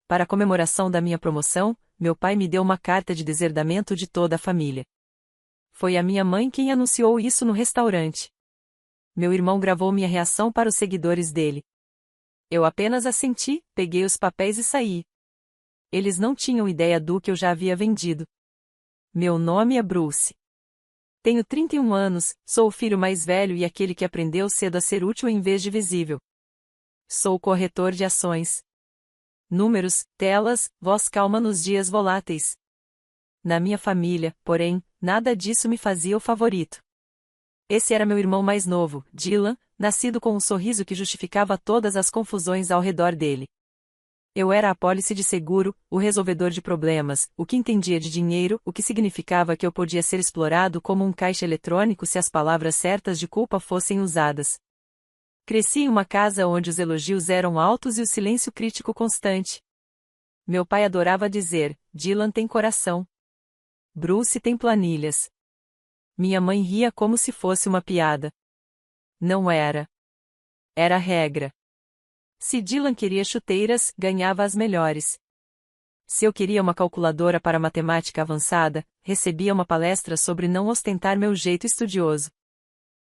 Para a comemoração da minha promoção, meu pai me deu uma carta de deserdamento de toda a família. Foi a minha mãe quem anunciou isso no restaurante. Meu irmão gravou minha reação para os seguidores dele. Eu apenas assenti, peguei os papéis e saí. Eles não tinham ideia do que eu já havia vendido. Meu nome é Bruce. Tenho 31 anos, sou o filho mais velho e aquele que aprendeu cedo a ser útil em vez de visível. Sou corretor de ações. Números, telas, voz calma nos dias voláteis. Na minha família, porém, nada disso me fazia o favorito. Esse era meu irmão mais novo, Dylan, nascido com um sorriso que justificava todas as confusões ao redor dele. Eu era a apólice de seguro, o resolvedor de problemas, o que entendia de dinheiro, o que significava que eu podia ser explorado como um caixa eletrônico se as palavras certas de culpa fossem usadas. Cresci em uma casa onde os elogios eram altos e o silêncio crítico constante. Meu pai adorava dizer: Dylan tem coração. Bruce tem planilhas. Minha mãe ria como se fosse uma piada. Não era. Era regra. Se Dylan queria chuteiras, ganhava as melhores. Se eu queria uma calculadora para matemática avançada, recebia uma palestra sobre não ostentar meu jeito estudioso.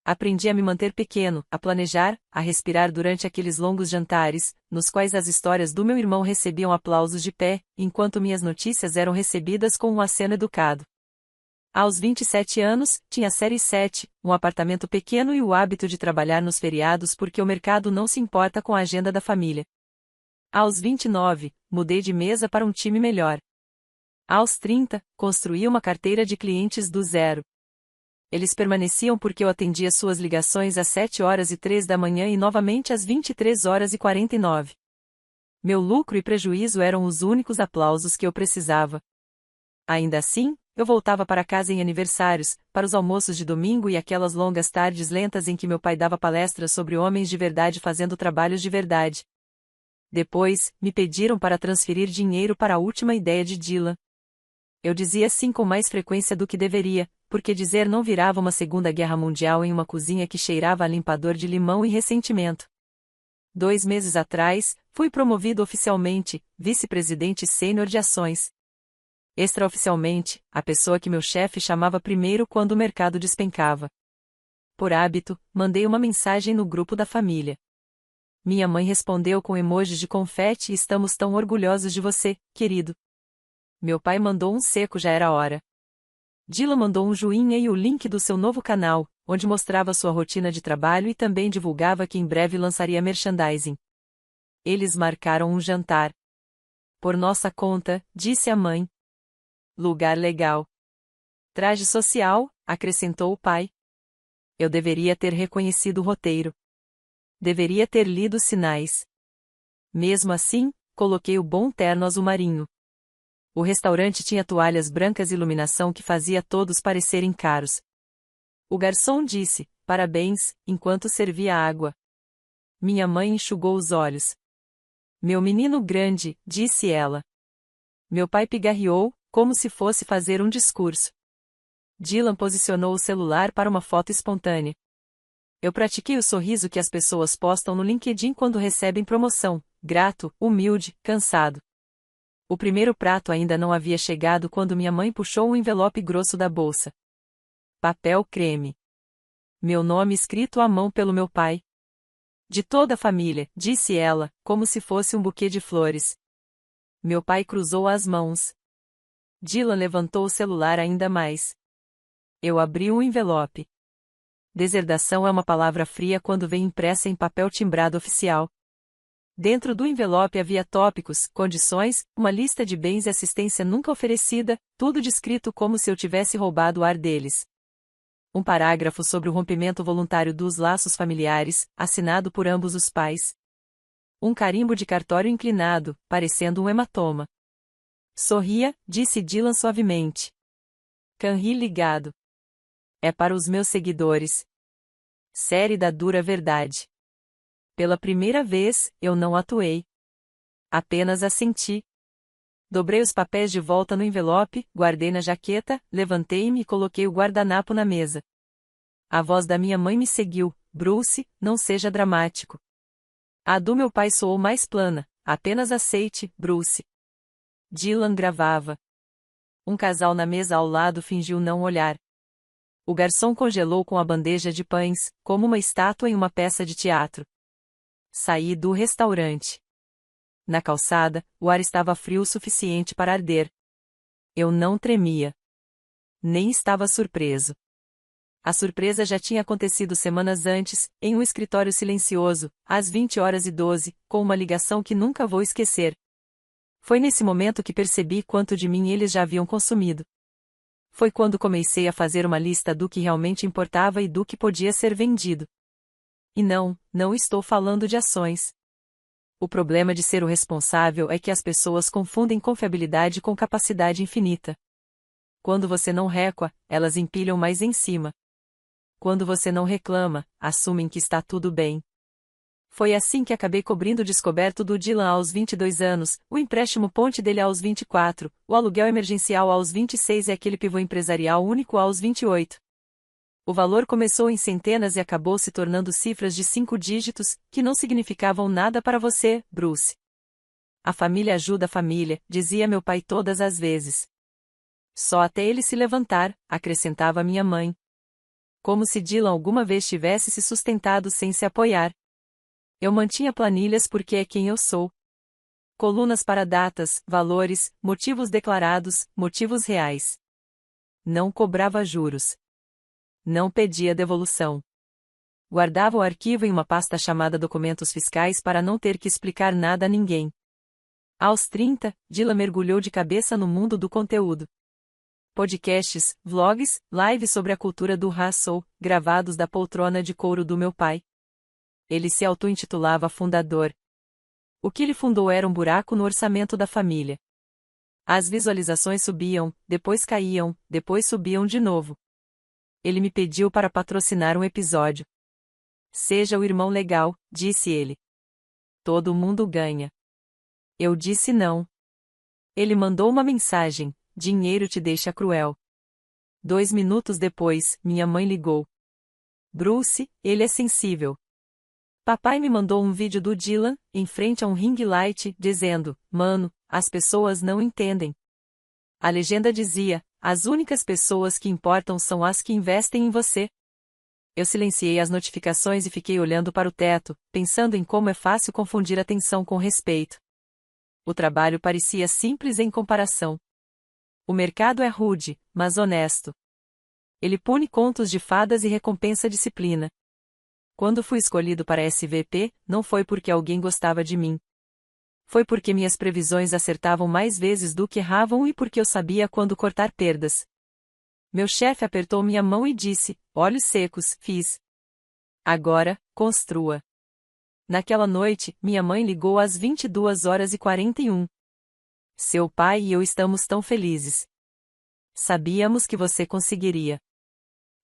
Aprendi a me manter pequeno, a planejar, a respirar durante aqueles longos jantares, nos quais as histórias do meu irmão recebiam aplausos de pé, enquanto minhas notícias eram recebidas com um aceno educado. Aos 27 anos, tinha série 7, um apartamento pequeno e o hábito de trabalhar nos feriados porque o mercado não se importa com a agenda da família. Aos 29, mudei de mesa para um time melhor. Aos 30, construí uma carteira de clientes do zero. Eles permaneciam porque eu atendia suas ligações às 7h03 da manhã e novamente às 23h49. Meu lucro e prejuízo eram os únicos aplausos que eu precisava. Ainda assim, eu voltava para casa em aniversários, para os almoços de domingo e aquelas longas tardes lentas em que meu pai dava palestras sobre homens de verdade fazendo trabalhos de verdade. Depois, me pediram para transferir dinheiro para a última ideia de Dylan. Eu dizia sim com mais frequência do que deveria, porque dizer não virava uma Segunda Guerra Mundial em uma cozinha que cheirava a limpador de limão e ressentimento. 2 meses atrás, fui promovido oficialmente, vice-presidente sênior de ações. Extraoficialmente, a pessoa que meu chefe chamava primeiro quando o mercado despencava. Por hábito, mandei uma mensagem no grupo da família. Minha mãe respondeu com emojis de confete e estamos tão orgulhosos de você, querido. Meu pai mandou um seco já era hora. Dylan mandou um joinha e o link do seu novo canal, onde mostrava sua rotina de trabalho e também divulgava que em breve lançaria merchandising. Eles marcaram um jantar. Por nossa conta, disse a mãe. Lugar legal. Traje social, acrescentou o pai. Eu deveria ter reconhecido o roteiro. Deveria ter lido os sinais. Mesmo assim, coloquei o bom terno azul marinho. O restaurante tinha toalhas brancas e iluminação que fazia todos parecerem caros. O garçom disse, parabéns, enquanto servia água. Minha mãe enxugou os olhos. Meu menino grande, disse ela. Meu pai pigarreou, como se fosse fazer um discurso. Dylan posicionou o celular para uma foto espontânea. Eu pratiquei o sorriso que as pessoas postam no LinkedIn quando recebem promoção, grato, humilde, cansado. O primeiro prato ainda não havia chegado quando minha mãe puxou um envelope grosso da bolsa. Papel creme. Meu nome escrito à mão pelo meu pai. De toda a família, disse ela, como se fosse um buquê de flores. Meu pai cruzou as mãos. Dylan levantou o celular ainda mais. Eu abri um envelope. Deserdação é uma palavra fria quando vem impressa em papel timbrado oficial. Dentro do envelope havia tópicos, condições, uma lista de bens e assistência nunca oferecida, tudo descrito como se eu tivesse roubado o ar deles. Um parágrafo sobre o rompimento voluntário dos laços familiares, assinado por ambos os pais. Um carimbo de cartório inclinado, parecendo um hematoma. Sorria, disse Dylan suavemente. Canri ligado. É para os meus seguidores. Série da dura verdade. Pela primeira vez, eu não atuei. Apenas assenti. Dobrei os papéis de volta no envelope, guardei na jaqueta, levantei-me e coloquei o guardanapo na mesa. A voz da minha mãe me seguiu. Bruce, não seja dramático. A do meu pai soou mais plana. Apenas aceite, Bruce. Dylan gravava. Um casal na mesa ao lado fingiu não olhar. O garçom congelou com a bandeja de pães, como uma estátua em uma peça de teatro. Saí do restaurante. Na calçada, o ar estava frio o suficiente para arder. Eu não tremia. Nem estava surpreso. A surpresa já tinha acontecido semanas antes, em um escritório silencioso, às 20h12, com uma ligação que nunca vou esquecer. Foi nesse momento que percebi quanto de mim eles já haviam consumido. Foi quando comecei a fazer uma lista do que realmente importava e do que podia ser vendido. E não estou falando de ações. O problema de ser o responsável é que as pessoas confundem confiabilidade com capacidade infinita. Quando você não recua, elas empilham mais em cima. Quando você não reclama, assumem que está tudo bem. Foi assim que acabei cobrindo o descoberto do Dylan aos 22 anos, o empréstimo ponte dele aos 24, o aluguel emergencial aos 26 e aquele pivô empresarial único aos 28. O valor começou em centenas e acabou se tornando cifras de 5 dígitos, que não significavam nada para você, Bruce. A família ajuda a família, dizia meu pai todas as vezes. Só até ele se levantar, acrescentava minha mãe. Como se Dylan alguma vez tivesse se sustentado sem se apoiar. Eu mantinha planilhas porque é quem eu sou. Colunas para datas, valores, motivos declarados, motivos reais. Não cobrava juros. Não pedia devolução. Guardava o arquivo em uma pasta chamada Documentos Fiscais para não ter que explicar nada a ninguém. Aos 30, Dylan mergulhou de cabeça no mundo do conteúdo. Podcasts, vlogs, lives sobre a cultura do hustle, gravados da poltrona de couro do meu pai. Ele se auto-intitulava fundador. O que ele fundou era um buraco no orçamento da família. As visualizações subiam, depois caíam, depois subiam de novo. Ele me pediu para patrocinar um episódio. Seja o irmão legal, disse ele. Todo mundo ganha. Eu disse não. Ele mandou uma mensagem: dinheiro te deixa cruel. 2 minutos depois, minha mãe ligou. Bruce, ele é sensível. Papai me mandou um vídeo do Dylan, em frente a um ring light, dizendo: mano, as pessoas não entendem. A legenda dizia: as únicas pessoas que importam são as que investem em você. Eu silenciei as notificações e fiquei olhando para o teto, pensando em como é fácil confundir atenção com respeito. O trabalho parecia simples em comparação. O mercado é rude, mas honesto. Ele pune contos de fadas e recompensa disciplina. Quando fui escolhido para SVP, não foi porque alguém gostava de mim. Foi porque minhas previsões acertavam mais vezes do que erravam e porque eu sabia quando cortar perdas. Meu chefe apertou minha mão e disse: olhos secos, fiz. Agora, construa. Naquela noite, minha mãe ligou às 22h41. Seu pai e eu estamos tão felizes. Sabíamos que você conseguiria.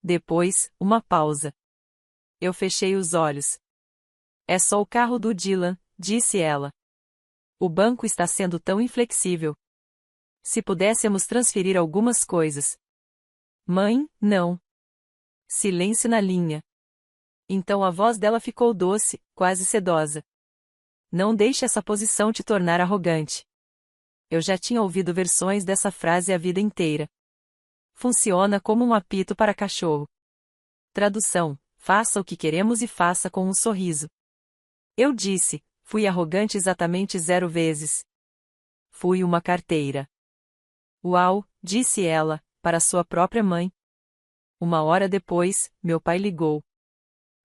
Depois, uma pausa. Eu fechei os olhos. É só o carro do Dylan, disse ela. O banco está sendo tão inflexível. Se pudéssemos transferir algumas coisas. Mãe, não. Silêncio na linha. Então a voz dela ficou doce, quase sedosa. Não deixe essa posição te tornar arrogante. Eu já tinha ouvido versões dessa frase a vida inteira. Funciona como um apito para cachorro. Tradução: faça o que queremos e faça com um sorriso. Eu disse: fui arrogante exatamente 0 vezes. Fui uma carteira. Uau, disse ela, para sua própria mãe. 1 hora depois, meu pai ligou.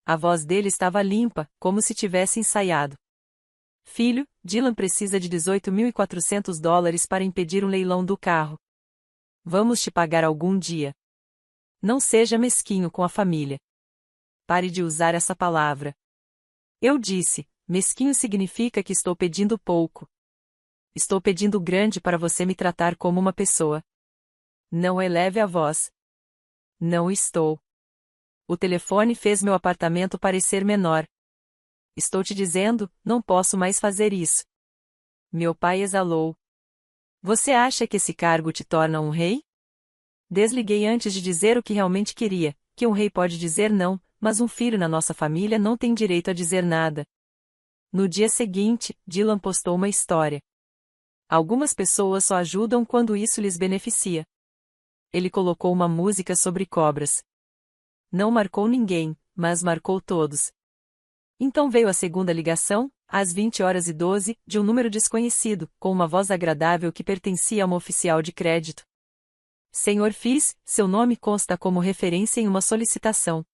A voz dele estava limpa, como se tivesse ensaiado. Filho, Dylan precisa de $18.400 para impedir um leilão do carro. Vamos te pagar algum dia. Não seja mesquinho com a família. Pare de usar essa palavra. Eu disse: mesquinho significa que estou pedindo pouco. Estou pedindo grande para você me tratar como uma pessoa. Não eleve a voz. Não estou. O telefone fez meu apartamento parecer menor. Estou te dizendo, não posso mais fazer isso. Meu pai exalou. Você acha que esse cargo te torna um rei? Desliguei antes de dizer o que realmente queria, que um rei pode dizer não, mas um filho na nossa família não tem direito a dizer nada. No dia seguinte, Dylan postou uma história. Algumas pessoas só ajudam quando isso lhes beneficia. Ele colocou uma música sobre cobras. Não marcou ninguém, mas marcou todos. Então veio a segunda ligação, às 20h12, de um número desconhecido, com uma voz agradável que pertencia a uma oficial de crédito. Senhor Fis, seu nome consta como referência em uma solicitação.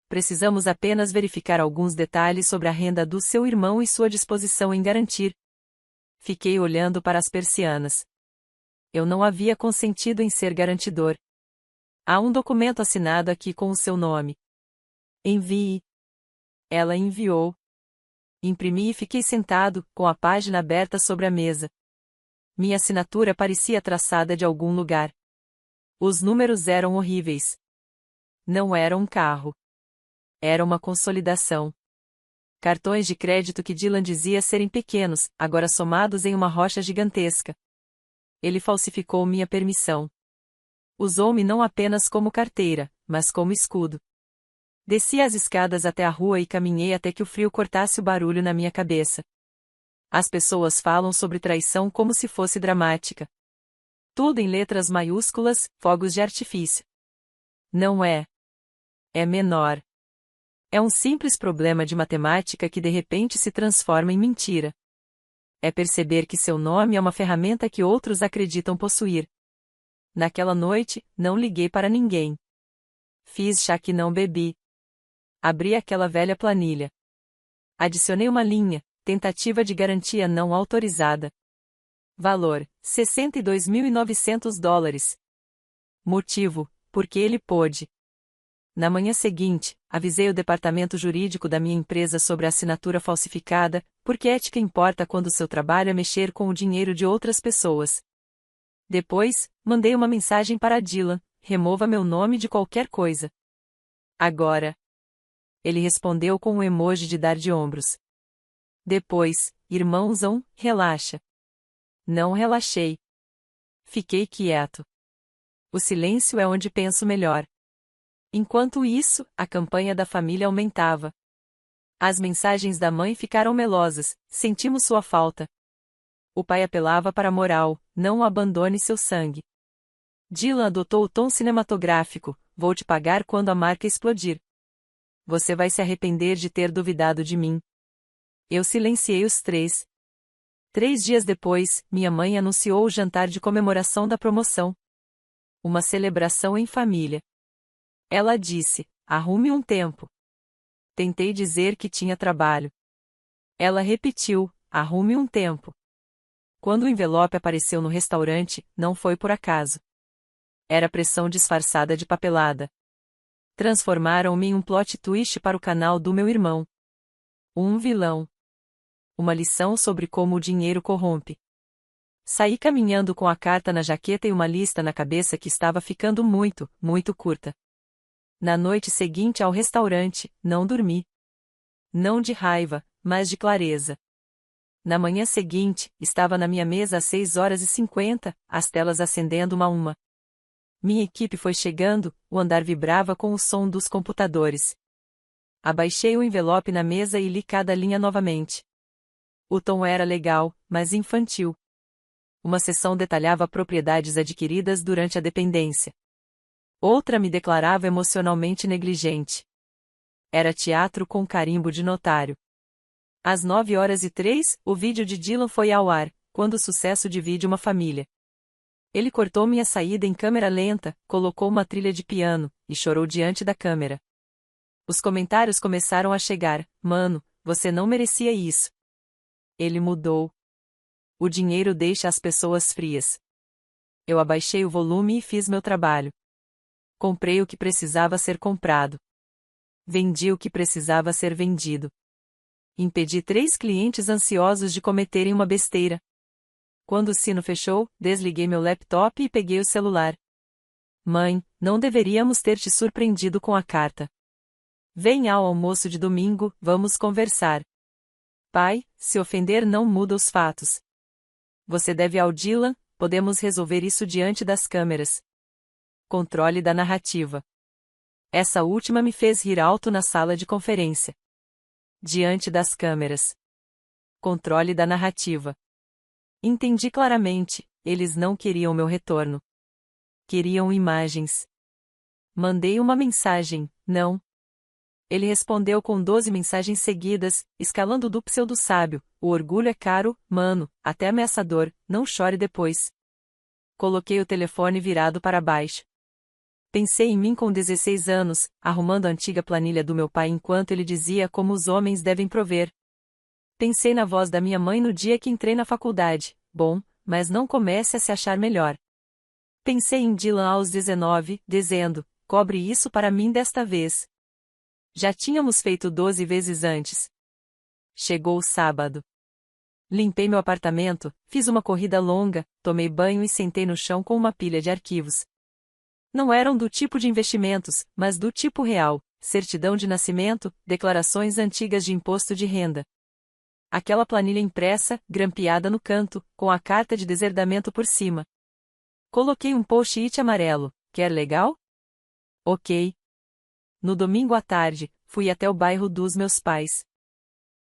Precisamos apenas verificar alguns detalhes sobre a renda do seu irmão e sua disposição em garantir. Fiquei olhando para as persianas. Eu não havia consentido em ser garantidor. Há um documento assinado aqui com o seu nome. Envie. Ela enviou. Imprimi e fiquei sentado, com a página aberta sobre a mesa. Minha assinatura parecia traçada de algum lugar. Os números eram horríveis. Não era um carro. Era uma consolidação. Cartões de crédito que Dylan dizia serem pequenos, agora somados em uma rocha gigantesca. Ele falsificou minha permissão. Usou-me não apenas como carteira, mas como escudo. Desci as escadas até a rua e caminhei até que o frio cortasse o barulho na minha cabeça. As pessoas falam sobre traição como se fosse dramática. Tudo em letras maiúsculas, fogos de artifício. Não é. É menor. É um simples problema de matemática que de repente se transforma em mentira. É perceber que seu nome é uma ferramenta que outros acreditam possuir. Naquela noite, não liguei para ninguém. Fiz chá que não bebi. Abri aquela velha planilha. Adicionei uma linha, tentativa de garantia não autorizada. Valor, $62.900. Motivo, porque ele pôde. Na manhã seguinte, avisei o departamento jurídico da minha empresa sobre a assinatura falsificada, porque ética importa quando seu trabalho é mexer com o dinheiro de outras pessoas. Depois, mandei uma mensagem para Dylan: remova meu nome de qualquer coisa. Agora. Ele respondeu com um emoji de dar de ombros. Depois, irmãozão, relaxa. Não relaxei. Fiquei quieto. O silêncio é onde penso melhor. Enquanto isso, a campanha da família aumentava. As mensagens da mãe ficaram melosas: sentimos sua falta. O pai apelava para a moral: não abandone seu sangue. Dylan adotou o tom cinematográfico: vou te pagar quando a marca explodir. Você vai se arrepender de ter duvidado de mim. Eu silenciei os três. 3 dias depois, minha mãe anunciou o jantar de comemoração da promoção. Uma celebração em família. Ela disse: arrume um tempo. Tentei dizer que tinha trabalho. Ela repetiu: arrume um tempo. Quando o envelope apareceu no restaurante, não foi por acaso. Era pressão disfarçada de papelada. Transformaram-me em um plot twist para o canal do meu irmão. Um vilão. Uma lição sobre como o dinheiro corrompe. Saí caminhando com a carta na jaqueta e uma lista na cabeça que estava ficando muito, muito curta. Na noite seguinte ao restaurante, não dormi. Não de raiva, mas de clareza. Na manhã seguinte, estava na minha mesa às 6h50, as telas acendendo uma a uma. Minha equipe foi chegando, o andar vibrava com o som dos computadores. Abaixei o envelope na mesa e li cada linha novamente. O tom era legal, mas infantil. Uma seção detalhava propriedades adquiridas durante a dependência. Outra me declarava emocionalmente negligente. Era teatro com carimbo de notário. Às 9h03, o vídeo de Dylan foi ao ar, quando o sucesso divide uma família. Ele cortou minha saída em câmera lenta, colocou uma trilha de piano, e chorou diante da câmera. Os comentários começaram a chegar: mano, você não merecia isso. Ele mudou. O dinheiro deixa as pessoas frias. Eu abaixei o volume e fiz meu trabalho. Comprei o que precisava ser comprado. Vendi o que precisava ser vendido. Impedi 3 clientes ansiosos de cometerem uma besteira. Quando o sino fechou, desliguei meu laptop e peguei o celular. Mãe, não deveríamos ter te surpreendido com a carta. Vem ao almoço de domingo, vamos conversar. Pai, se ofender não muda os fatos. Você deve ao Dylan, podemos resolver isso diante das câmeras. Controle da narrativa. Essa última me fez rir alto na sala de conferência. Diante das câmeras. Controle da narrativa. Entendi claramente, eles não queriam meu retorno. Queriam imagens. Mandei uma mensagem, não. Ele respondeu com 12 mensagens seguidas, escalando do pseudo-sábio: o orgulho é caro, mano, até ameaçador, não chore depois. Coloquei o telefone virado para baixo. Pensei em mim com 16 anos, arrumando a antiga planilha do meu pai enquanto ele dizia como os homens devem prover. Pensei na voz da minha mãe no dia que entrei na faculdade: bom, mas não comece a se achar melhor. Pensei em Dylan aos 19, dizendo: cobre isso para mim desta vez. Já tínhamos feito 12 vezes antes. Chegou o sábado. Limpei meu apartamento, fiz uma corrida longa, tomei banho e sentei no chão com uma pilha de arquivos. Não eram do tipo de investimentos, mas do tipo real: certidão de nascimento, declarações antigas de imposto de renda. Aquela planilha impressa, grampeada no canto, com a carta de deserdamento por cima. Coloquei um post-it amarelo: quer legal? Ok. No domingo à tarde, fui até o bairro dos meus pais.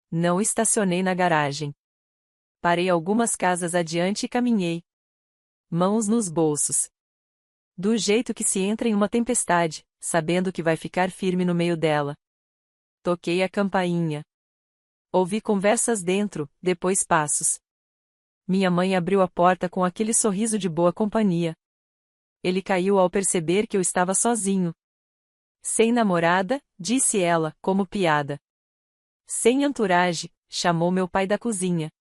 Não estacionei na garagem. Parei algumas casas adiante e caminhei. Mãos nos bolsos. Do jeito que se entra em uma tempestade, sabendo que vai ficar firme no meio dela. Toquei a campainha. Ouvi conversas dentro, depois passos. Minha mãe abriu a porta com aquele sorriso de boa companhia. Ele caiu ao perceber que eu estava sozinho. Sem namorada, disse ela, como piada. Sem entourage, chamou meu pai da cozinha.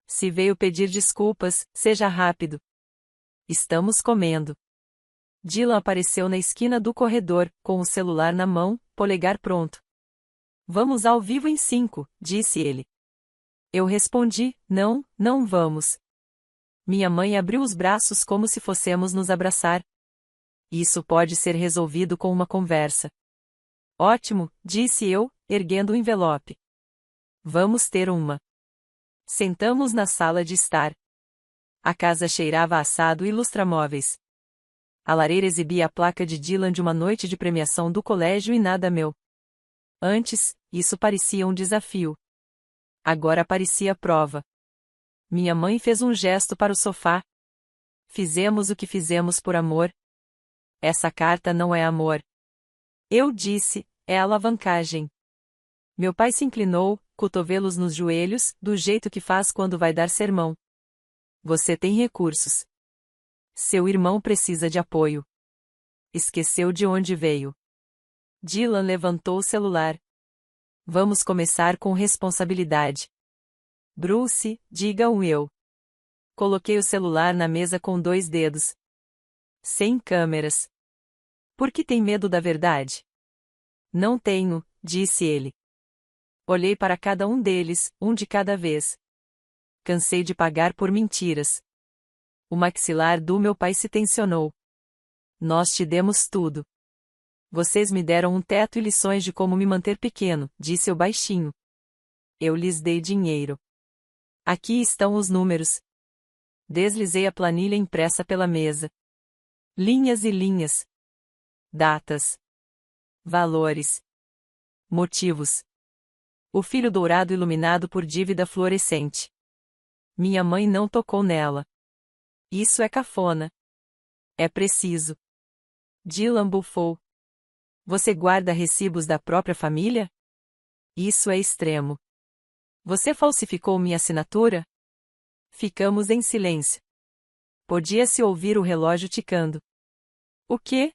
Se veio pedir desculpas, seja rápido. Estamos comendo. Dylan apareceu na esquina do corredor, com o celular na mão, polegar pronto. Vamos ao vivo em 5, disse ele. Eu respondi: não, não vamos. Minha mãe abriu os braços como se fossemos nos abraçar. Isso pode ser resolvido com uma conversa. Ótimo, disse eu, erguendo o envelope. Vamos ter uma. Sentamos na sala de estar. A casa cheirava a assado e lustramóveis. A lareira exibia a placa de Dylan de uma noite de premiação do colégio e nada meu. Antes, isso parecia um desafio. Agora parecia prova. Minha mãe fez um gesto para o sofá. Fizemos o que fizemos por amor. Essa carta não é amor. Eu disse: é alavancagem. Meu pai se inclinou, cotovelos nos joelhos, do jeito que faz quando vai dar sermão. Você tem recursos. Seu irmão precisa de apoio. Esqueceu de onde veio. Dylan levantou o celular. Vamos começar com responsabilidade. Bruce, diga um eu. Coloquei o celular na mesa com 2 dedos. Sem câmeras. Por que tem medo da verdade? Não tenho, disse ele. Olhei para cada um deles, um de cada vez. Cansei de pagar por mentiras. O maxilar do meu pai se tensionou. Nós te demos tudo. Vocês me deram um teto e lições de como me manter pequeno, disse eu baixinho. Eu lhes dei dinheiro. Aqui estão os números. Deslizei a planilha impressa pela mesa. Linhas e linhas. Datas. Valores. Motivos. O filho dourado iluminado por dívida fluorescente. Minha mãe não tocou nela. Isso é cafona. É preciso. Dylan bufou. Você guarda recibos da própria família? Isso é extremo. Você falsificou minha assinatura? Ficamos em silêncio. Podia-se ouvir o relógio ticando. O quê?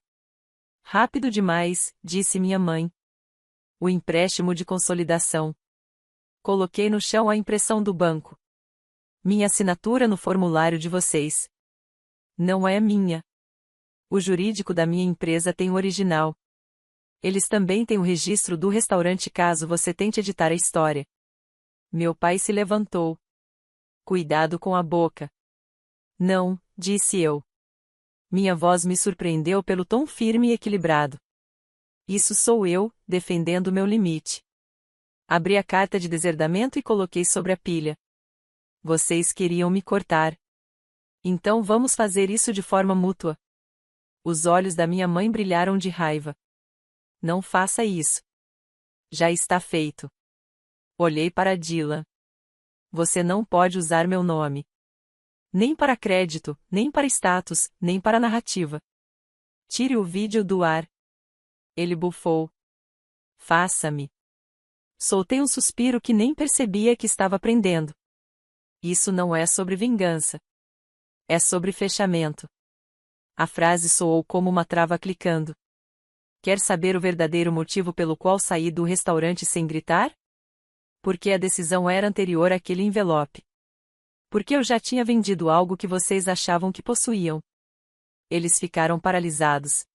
Rápido demais, disse minha mãe. O empréstimo de consolidação. Coloquei no chão a impressão do banco. Minha assinatura no formulário de vocês. Não é minha. O jurídico da minha empresa tem o original. Eles também têm o registro do restaurante caso você tente editar a história. Meu pai se levantou. Cuidado com a boca. Não, disse eu. Minha voz me surpreendeu pelo tom firme e equilibrado. Isso sou eu, defendendo meu limite. Abri a carta de deserdamento e coloquei sobre a pilha. Vocês queriam me cortar. Então vamos fazer isso de forma mútua. Os olhos da minha mãe brilharam de raiva. Não faça isso. Já está feito. Olhei para Dylan. Você não pode usar meu nome. Nem para crédito, nem para status, nem para narrativa. Tire o vídeo do ar. Ele bufou. Faça-me. Soltei um suspiro que nem percebia que estava prendendo. Isso não é sobre vingança. É sobre fechamento. A frase soou como uma trava clicando. Quer saber o verdadeiro motivo pelo qual saí do restaurante sem gritar? Porque a decisão era anterior àquele envelope. Porque eu já tinha vendido algo que vocês achavam que possuíam. Eles ficaram paralisados.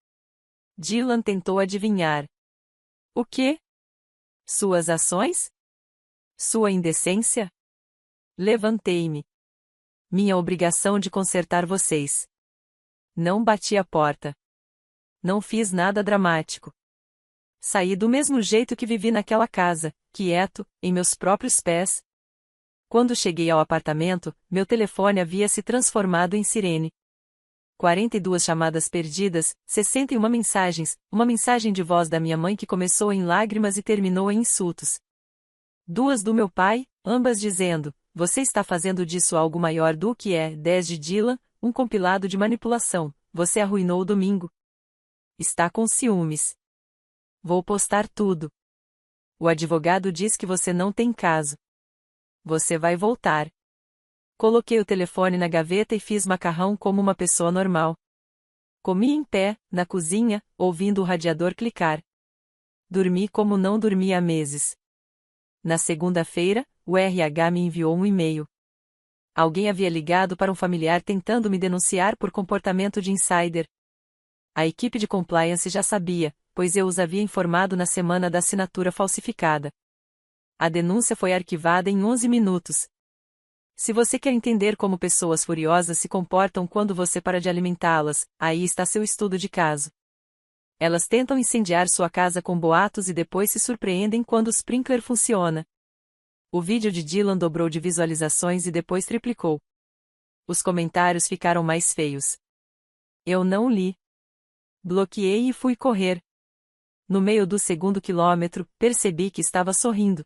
Dylan tentou adivinhar. O quê? Suas ações? Sua indecência? Levantei-me. Minha obrigação de consertar vocês. Não bati a porta. Não fiz nada dramático. Saí do mesmo jeito que vivi naquela casa, quieto, em meus próprios pés. Quando cheguei ao apartamento, meu telefone havia se transformado em sirene. 42 chamadas perdidas, 61 mensagens, uma mensagem de voz da minha mãe que começou em lágrimas e terminou em insultos. 2 do meu pai, ambas dizendo: você está fazendo disso algo maior do que é. 10 de Dylan, um compilado de manipulação: você arruinou o domingo. Está com ciúmes. Vou postar tudo. O advogado diz que você não tem caso. Você vai voltar. Coloquei o telefone na gaveta e fiz macarrão como uma pessoa normal. Comi em pé, na cozinha, ouvindo o radiador clicar. Dormi como não dormia há meses. Na segunda-feira, o RH me enviou um e-mail. Alguém havia ligado para um familiar tentando me denunciar por comportamento de insider. A equipe de compliance já sabia, pois eu os havia informado na semana da assinatura falsificada. A denúncia foi arquivada em 11 minutos. Se você quer entender como pessoas furiosas se comportam quando você para de alimentá-las, aí está seu estudo de caso. Elas tentam incendiar sua casa com boatos e depois se surpreendem quando o sprinkler funciona. O vídeo de Dylan dobrou de visualizações e depois triplicou. Os comentários ficaram mais feios. Eu não li. Bloqueei e fui correr. No meio do segundo quilômetro, percebi que estava sorrindo.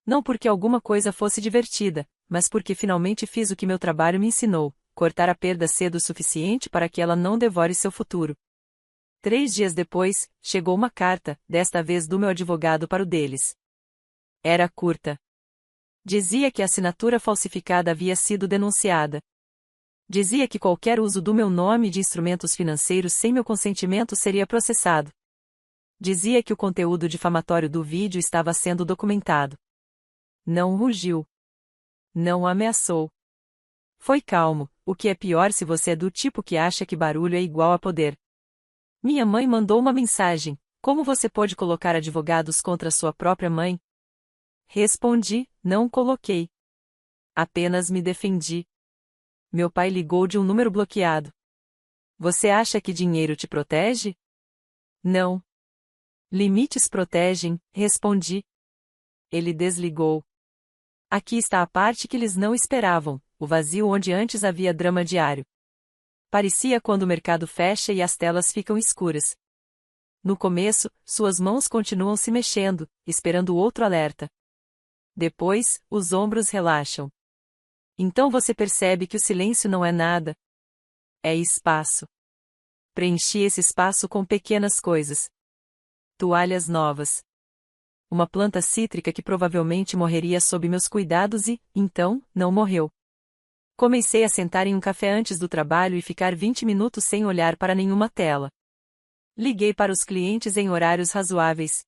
Não porque alguma coisa fosse divertida, mas porque finalmente fiz o que meu trabalho me ensinou: cortar a perda cedo o suficiente para que ela não devore seu futuro. 3 dias depois, chegou uma carta, desta vez do meu advogado para o deles. Era curta. Dizia que a assinatura falsificada havia sido denunciada. Dizia que qualquer uso do meu nome de instrumentos financeiros sem meu consentimento seria processado. Dizia que o conteúdo difamatório do vídeo estava sendo documentado. Não rugiu. Não ameaçou. Foi calmo, o que é pior se você é do tipo que acha que barulho é igual a poder. Minha mãe mandou uma mensagem: como você pode colocar advogados contra sua própria mãe? Respondi: não coloquei. Apenas me defendi. Meu pai ligou de um número bloqueado. Você acha que dinheiro te protege? Não. Limites protegem, respondi. Ele desligou. Aqui está a parte que eles não esperavam: o vazio onde antes havia drama diário. Parecia quando o mercado fecha e as telas ficam escuras. No começo, suas mãos continuam se mexendo, esperando outro alerta. Depois, os ombros relaxam. Então você percebe que o silêncio não é nada. É espaço. Preenchi esse espaço com pequenas coisas. Toalhas novas. Uma planta cítrica que provavelmente morreria sob meus cuidados e, então, não morreu. Comecei a sentar em um café antes do trabalho e ficar 20 minutos sem olhar para nenhuma tela. Liguei para os clientes em horários razoáveis.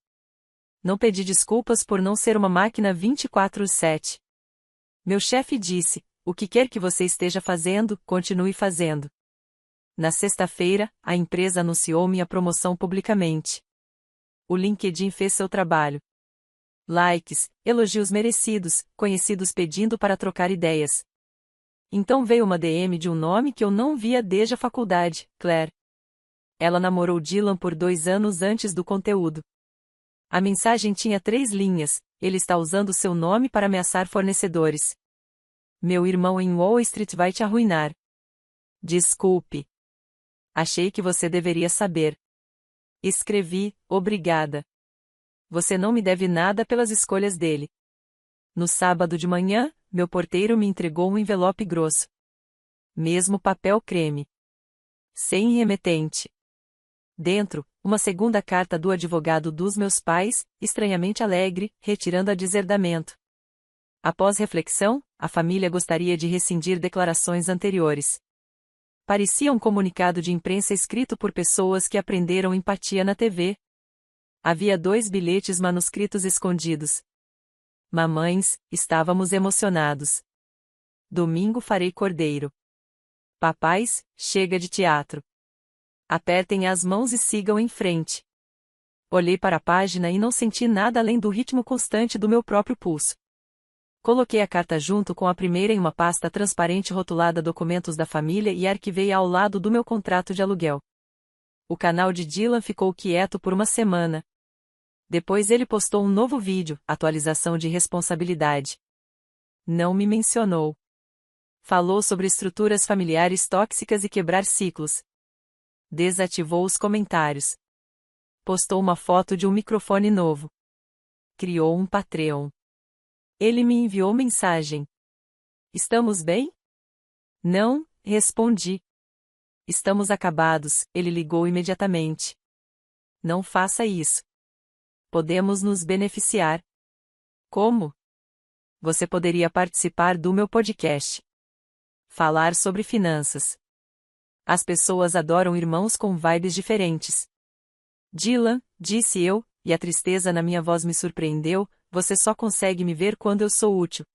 Não pedi desculpas por não ser uma máquina 24/7. Meu chefe disse: o que quer que você esteja fazendo, continue fazendo. Na sexta-feira, a empresa anunciou minha promoção publicamente. O LinkedIn fez seu trabalho. Likes, elogios merecidos, conhecidos pedindo para trocar ideias. Então veio uma DM de um nome que eu não via desde a faculdade: Claire. Ela namorou Dylan por 2 anos antes do conteúdo. A mensagem tinha 3 linhas: ele está usando seu nome para ameaçar fornecedores. Meu irmão em Wall Street vai te arruinar. Desculpe. Achei que você deveria saber. Escrevi: obrigada. Você não me deve nada pelas escolhas dele. No sábado de manhã, meu porteiro me entregou um envelope grosso. Mesmo papel creme. Sem remetente. Dentro, uma segunda carta do advogado dos meus pais, estranhamente alegre, retirando a deserdamento. Após reflexão, a família gostaria de rescindir declarações anteriores. Parecia um comunicado de imprensa escrito por pessoas que aprenderam empatia na TV. Havia 2 bilhetes manuscritos escondidos. Mamães, estávamos emocionados. Domingo farei cordeiro. Papais, chega de teatro. Apertem as mãos e sigam em frente. Olhei para a página e não senti nada além do ritmo constante do meu próprio pulso. Coloquei a carta junto com a primeira em uma pasta transparente rotulada Documentos da Família e arquivei ao lado do meu contrato de aluguel. O canal de Dylan ficou quieto por uma semana. Depois ele postou um novo vídeo, atualização de responsabilidade. Não me mencionou. Falou sobre estruturas familiares tóxicas e quebrar ciclos. Desativou os comentários. Postou uma foto de um microfone novo. Criou um Patreon. Ele me enviou mensagem. Estamos bem? Não, respondi. Estamos acabados, ele ligou imediatamente. Não faça isso. Podemos nos beneficiar. Como? Você poderia participar do meu podcast. Falar sobre finanças. As pessoas adoram irmãos com vibes diferentes. Dylan, disse eu, e a tristeza na minha voz me surpreendeu, você só consegue me ver quando eu sou útil.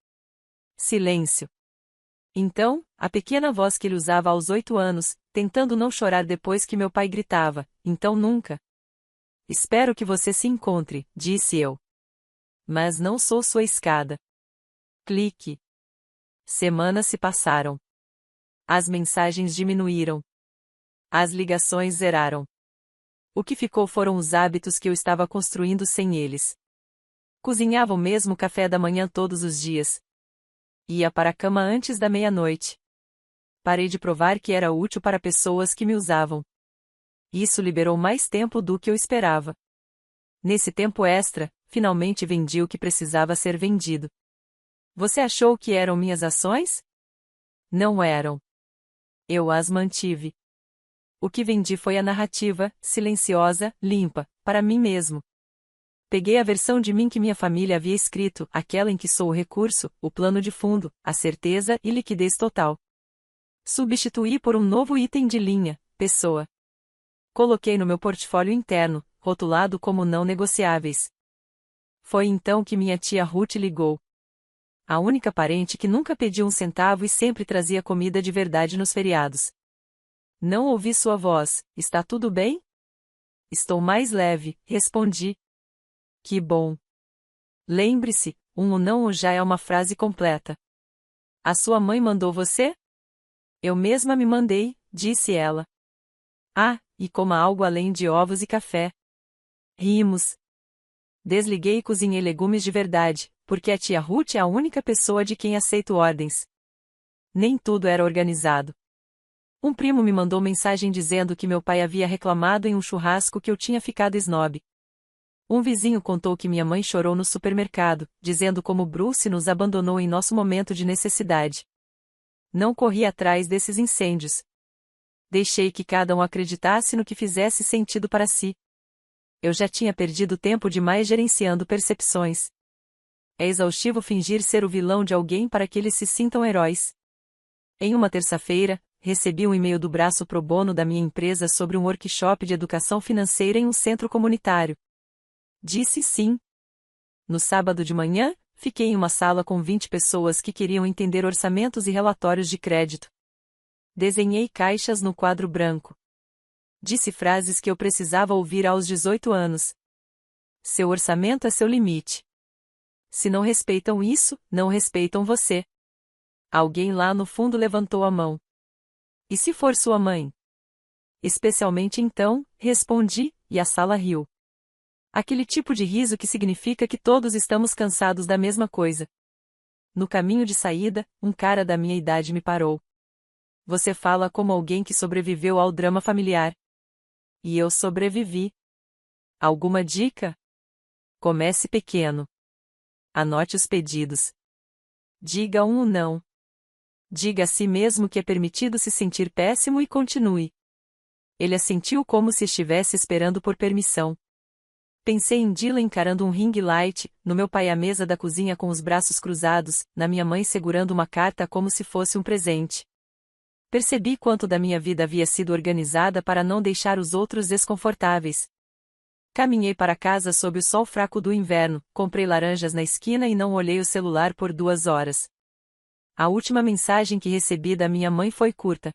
Silêncio. Então, a pequena voz que ele usava aos 8 anos, tentando não chorar depois que meu pai gritava, então nunca. Espero que você se encontre, disse eu. Mas não sou sua escada. Clique. Semanas se passaram. As mensagens diminuíram. As ligações zeraram. O que ficou foram os hábitos que eu estava construindo sem eles. Cozinhava o mesmo café da manhã todos os dias. Ia para a cama antes da meia-noite. Parei de provar que era útil para pessoas que me usavam. Isso liberou mais tempo do que eu esperava. Nesse tempo extra, finalmente vendi o que precisava ser vendido. Você achou que eram minhas ações? Não eram. Eu as mantive. O que vendi foi a narrativa, silenciosa, limpa, para mim mesmo. Peguei a versão de mim que minha família havia escrito, aquela em que sou o recurso, o plano de fundo, a certeza e liquidez total. Substituí por um novo item de linha, pessoa. Coloquei no meu portfólio interno, rotulado como não negociáveis. Foi então que minha tia Ruth ligou. A única parente que nunca pediu um centavo e sempre trazia comida de verdade nos feriados. Não ouvi sua voz, está tudo bem? Estou mais leve, respondi. Que bom. Lembre-se, um ou não ou já é uma frase completa. A sua mãe mandou você? Eu mesma me mandei, disse ela. Ah, e coma algo além de ovos e café. Rimos. Desliguei e cozinhei legumes de verdade, porque a tia Ruth é a única pessoa de quem aceito ordens. Nem tudo era organizado. Um primo me mandou mensagem dizendo que meu pai havia reclamado em um churrasco que eu tinha ficado esnobe. Um vizinho contou que minha mãe chorou no supermercado, dizendo como Bruce nos abandonou em nosso momento de necessidade. Não corri atrás desses incêndios. Deixei que cada um acreditasse no que fizesse sentido para si. Eu já tinha perdido tempo demais gerenciando percepções. É exaustivo fingir ser o vilão de alguém para que eles se sintam heróis. Em uma terça-feira, recebi um e-mail do braço pro bono da minha empresa sobre um workshop de educação financeira em um centro comunitário. Disse sim. No sábado de manhã, fiquei em uma sala com 20 pessoas que queriam entender orçamentos e relatórios de crédito. Desenhei caixas no quadro branco. Disse frases que eu precisava ouvir aos 18 anos. Seu orçamento é seu limite. Se não respeitam isso, não respeitam você. Alguém lá no fundo levantou a mão. E se for sua mãe? Especialmente então, respondi, e a sala riu. Aquele tipo de riso que significa que todos estamos cansados da mesma coisa. No caminho de saída, um cara da minha idade me parou. Você fala como alguém que sobreviveu ao drama familiar. E eu sobrevivi. Alguma dica? Comece pequeno. Anote os pedidos. Diga um não. Diga a si mesmo que é permitido se sentir péssimo e continue. Ele assentiu como se estivesse esperando por permissão. Pensei em Dylan encarando um ring light, no meu pai à mesa da cozinha com os braços cruzados, na minha mãe segurando uma carta como se fosse um presente. Percebi quanto da minha vida havia sido organizada para não deixar os outros desconfortáveis. Caminhei para casa sob o sol fraco do inverno, comprei laranjas na esquina e não olhei o celular por 2 horas. A última mensagem que recebi da minha mãe foi curta.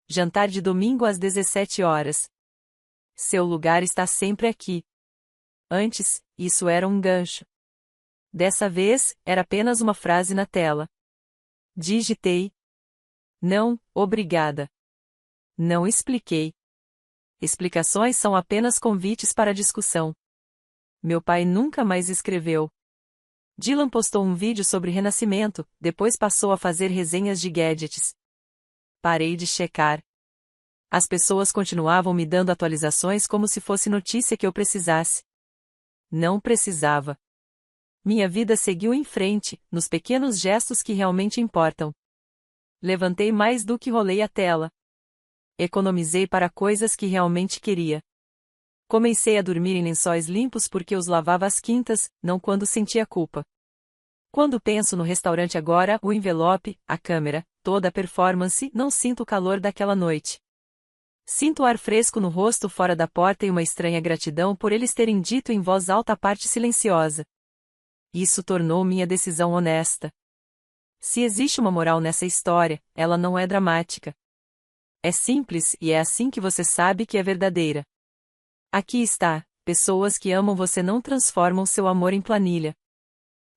Jantar de domingo às 17 horas. Seu lugar está sempre aqui. Antes, isso era um gancho. Dessa vez, era apenas uma frase na tela. Digitei. Não, obrigada. Não expliquei. Explicações são apenas convites para discussão. Meu pai nunca mais escreveu. Dylan postou um vídeo sobre renascimento, depois passou a fazer resenhas de gadgets. Parei de checar. As pessoas continuavam me dando atualizações como se fosse notícia que eu precisasse. Não precisava. Minha vida seguiu em frente, nos pequenos gestos que realmente importam. Levantei mais do que rolei a tela. Economizei para coisas que realmente queria. Comecei a dormir em lençóis limpos porque os lavava às quintas, não quando sentia culpa. Quando penso no restaurante agora, o envelope, a câmera, toda a performance, não sinto o calor daquela noite. Sinto o ar fresco no rosto fora da porta e uma estranha gratidão por eles terem dito em voz alta a parte silenciosa. Isso tornou minha decisão honesta. Se existe uma moral nessa história, ela não é dramática. É simples e é assim que você sabe que é verdadeira. Aqui está: pessoas que amam você não transformam seu amor em planilha.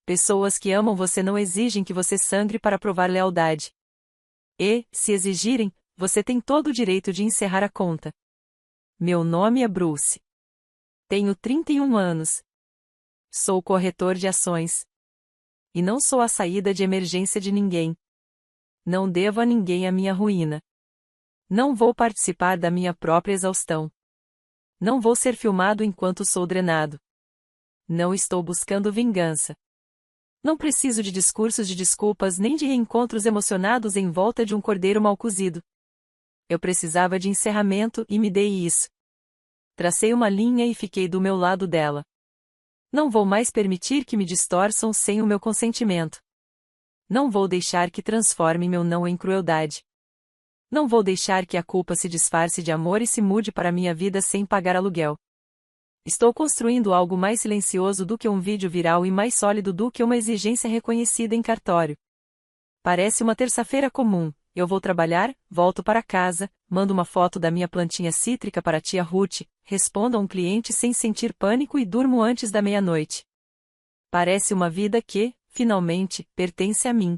Pessoas que amam você não exigem que você sangre para provar lealdade. E, se exigirem, você tem todo o direito de encerrar a conta. Meu nome é Bruce. Tenho 31 anos. Sou corretor de ações. E não sou a saída de emergência de ninguém. Não devo a ninguém a minha ruína. Não vou participar da minha própria exaustão. Não vou ser filmado enquanto sou drenado. Não estou buscando vingança. Não preciso de discursos de desculpas nem de reencontros emocionados em volta de um cordeiro mal cozido. Eu precisava de encerramento e me dei isso. Tracei uma linha e fiquei do meu lado dela. Não vou mais permitir que me distorçam sem o meu consentimento. Não vou deixar que transforme meu não em crueldade. Não vou deixar que a culpa se disfarce de amor e se mude para minha vida sem pagar aluguel. Estou construindo algo mais silencioso do que um vídeo viral e mais sólido do que uma exigência reconhecida em cartório. Parece uma terça-feira comum. Eu vou trabalhar, volto para casa, mando uma foto da minha plantinha cítrica para a tia Ruth, respondo a um cliente sem sentir pânico e durmo antes da meia-noite. Parece uma vida que, finalmente, pertence a mim.